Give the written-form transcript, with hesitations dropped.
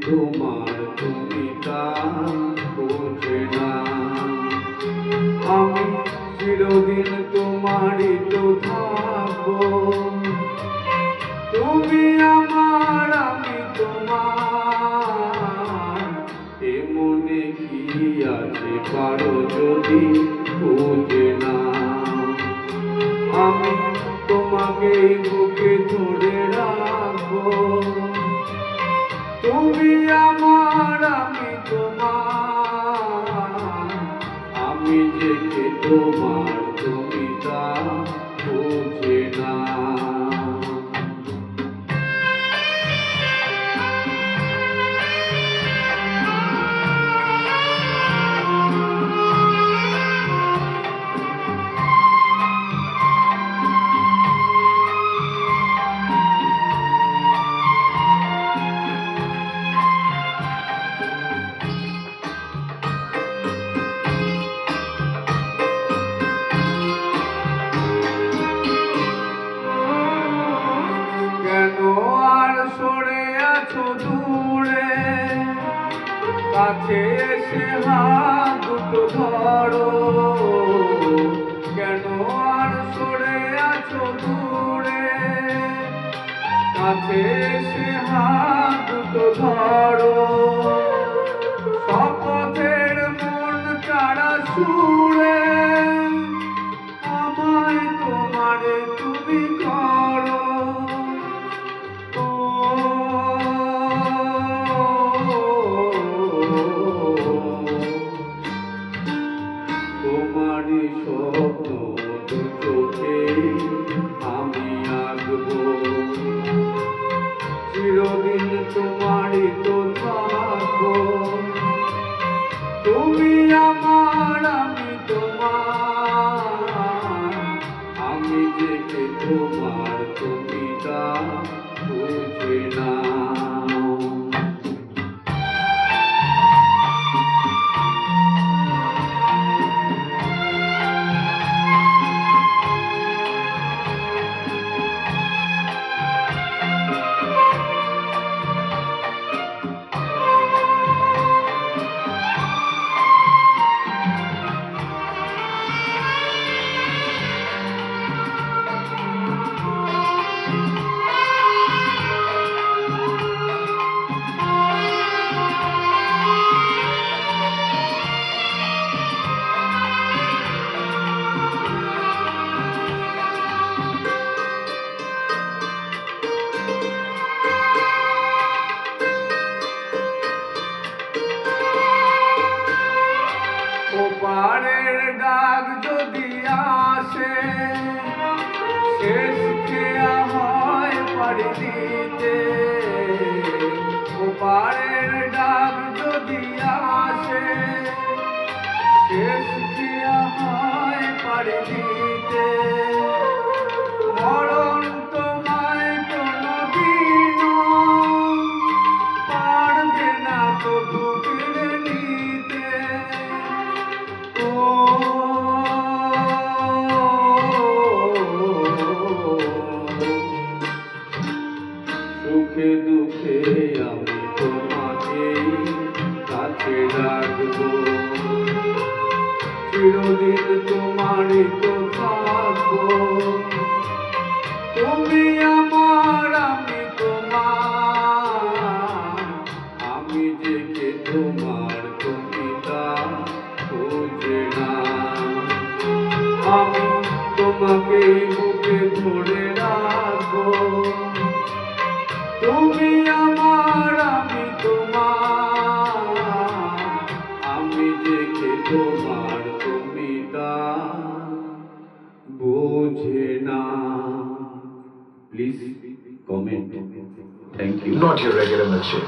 তোমার তুমি তা বোঝে না। আমি চিরদিন তোমারই তো থাকবো, তুমি আমার আমি তোমার। এ মনে কি আছে পারো যদি বোঝে না। আমি তোমাকে বুকে ধরে রাখবো, তুমি আমার আমি তোমার। আমি যে কে তোমার তুমি তা বোঝে না। সরে আছো দূরে, কাছে এসে হাত দুটো ধরো। কেন আর সরে আছো দূরে, কাছে এসে হাত দুটো ধরো। শপথের মন চারা সুরে আমায় তোমারে তুমি করো। তোমারই স্বপ্ন দু চোখে আমি আঁকবো, চিরদিন তোমারই তো থাকবো। তুমি আমার আমি তোমার। আমি যে কে তোমার তুমি তা বুঝে না। ওপারের ডাক যদি আসে, শেষ খেয়া হয় পাড়ি দিতে। ওপারের ডাক যদি আসে, শেষ খেয়া হয় পাড়ি দিতে। মরণ তোমায় কোনদিনও পারবে না তবু কেড়ে নিতে। সুখে দুঃখে আমি তোমাকে কাছে রাখবো, চিরদিন তোমারই তো থাকবো। তুমি আমার আমি তোমার। আমি যে কে তোমার তুমি তা বোঝে না। আমি তোমাকে বুকে ধরে রাখবো, তুমি আমার আমি তোমার। আমি যে কে তোমার তুমি তা বোঝে না। Please comment. Thank you. Not your regular milkshake.